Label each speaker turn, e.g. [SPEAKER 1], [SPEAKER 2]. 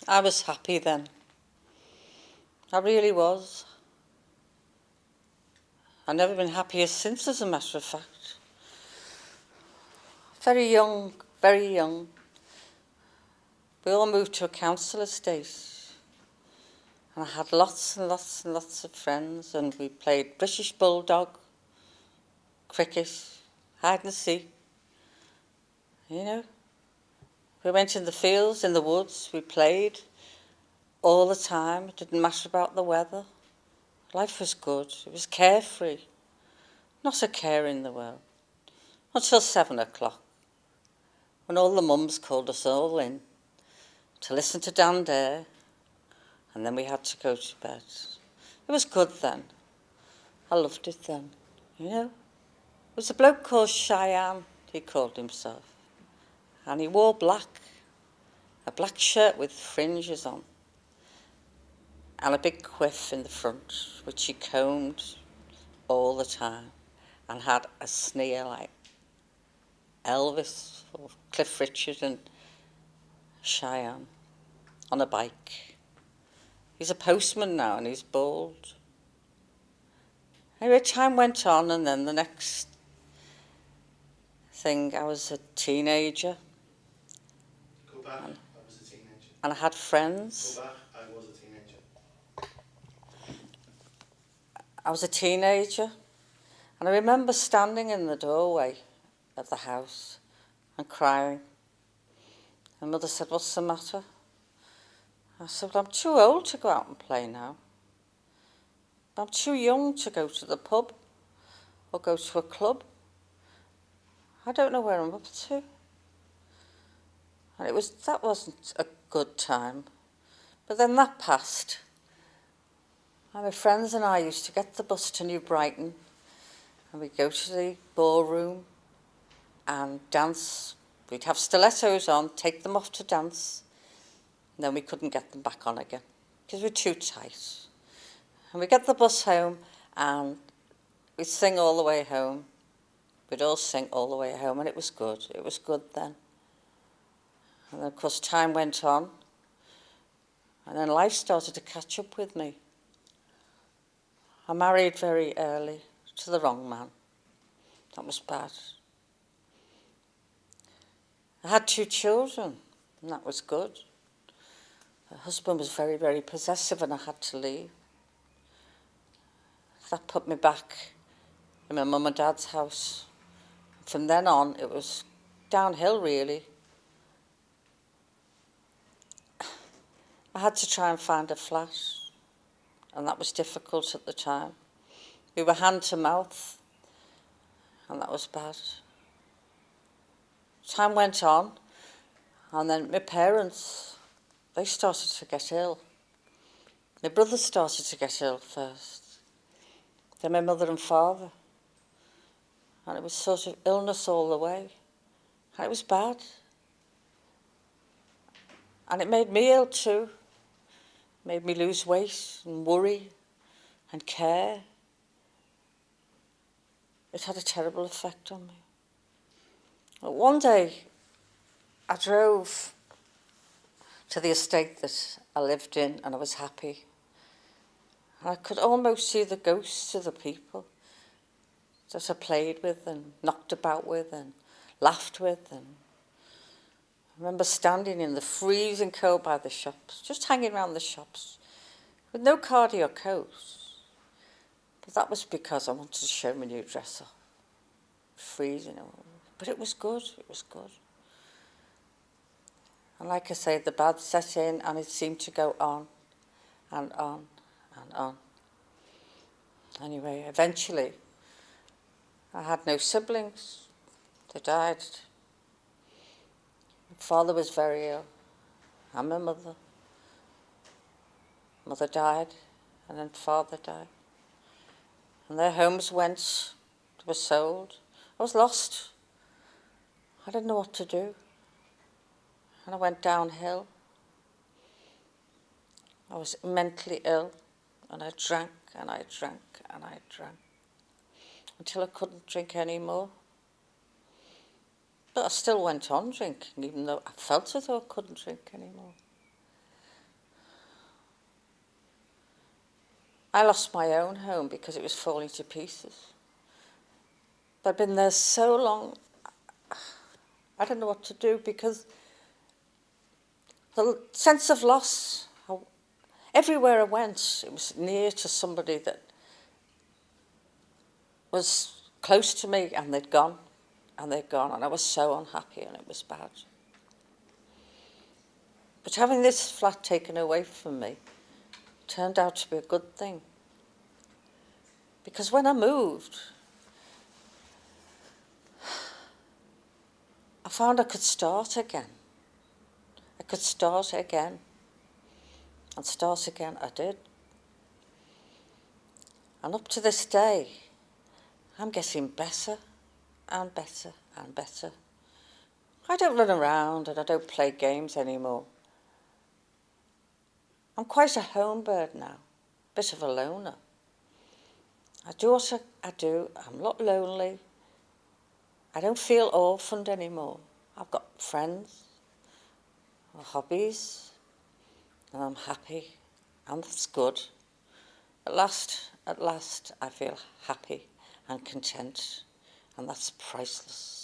[SPEAKER 1] I was happy then. I really was. I've never been happier since, as a matter of fact. Very young, very young. We all moved to a council estate. And I had lots and lots and lots of friends, and we played British Bulldog, cricket, hide and seek. You know, we went in the fields, in the woods, we played all the time. It didn't matter about the weather. Life was good. It was carefree. Not a care in the world. Until 7 o'clock, when all the mums called us all in to listen to Dan Dare, and then we had to go to bed. It was good then. I loved it then, you know. It was a bloke called Cheyenne, he called himself. And he wore black, a black shirt with fringes on, and a big quiff in the front, which he combed all the time, and had a sneer like Elvis or Cliff Richard and Cheyenne on a bike. He's a postman now and he's bald. Anyway, time went on, and then the next thing, I was a teenager.
[SPEAKER 2] Go back, I was a teenager.
[SPEAKER 1] And I had friends.
[SPEAKER 2] Go back, I was a teenager.
[SPEAKER 1] I was a teenager, and I remember standing in the doorway of the house and crying. And Mother said, "What's the matter?" I said, "Well, I'm too old to go out and play now. I'm too young to go to the pub or go to a club. I don't know where I'm up to." And that wasn't a good time. But then that passed. And my friends and I used to get the bus to New Brighton, and we'd go to the ballroom and dance. We'd have stilettos on, take them off to dance, and then we couldn't get them back on again because we were too tight. And we'd get the bus home, and we'd sing all the way home. We'd all sing all the way home, and it was good. It was good then. And then, of course, time went on, and then life started to catch up with me. I married very early to the wrong man. That was bad. I had 2 children, and that was good. My husband was very, very possessive, and I had to leave. That put me back in my mum and dad's house. From then on, it was downhill, really. I had to try and find a flat, and that was difficult at the time. We were hand to mouth, and that was bad. Time went on, and then my parents, they started to get ill. My brother started to get ill first, then my mother and father. And it was sort of illness all the way. And it was bad. And it made me ill too. It made me lose weight and worry and care. It had a terrible effect on me. But one day, I drove to the estate that I lived in, and I was happy. And I could almost see the ghosts of the people that I played with and knocked about with and laughed with. And I remember standing in the freezing cold by the shops, just hanging around the shops, with no cardi or coat. But that was because I wanted to show my new dress off. Freezing. But it was good, it was good. And like I say, the bad set in, and it seemed to go on and on and on. Anyway, eventually, I had no siblings. They died. My father was very ill, and my mother. Mother died, and then father died. And their homes were sold. I was lost. I didn't know what to do. And I went downhill. I was mentally ill, and I drank, and I drank, and I drank, until I couldn't drink anymore. But I still went on drinking, even though I felt as though I couldn't drink anymore. I lost my own home because it was falling to pieces. But I've been there so long, I don't know what to do, because the sense of loss, everywhere I went, it was near to somebody that was close to me, and they'd gone, and I was so unhappy, and it was bad. But having this flat taken away from me turned out to be a good thing. Because when I moved, I found I could start again. I could start again. And start again I did. And up to this day, I'm getting better and better and better. I don't run around and I don't play games anymore. I'm quite a home bird now, a bit of a loner. I do what I do, I'm not lonely. I don't feel orphaned anymore. I've got friends, hobbies, and I'm happy, and that's good. At last, I feel happy and content, and that's priceless.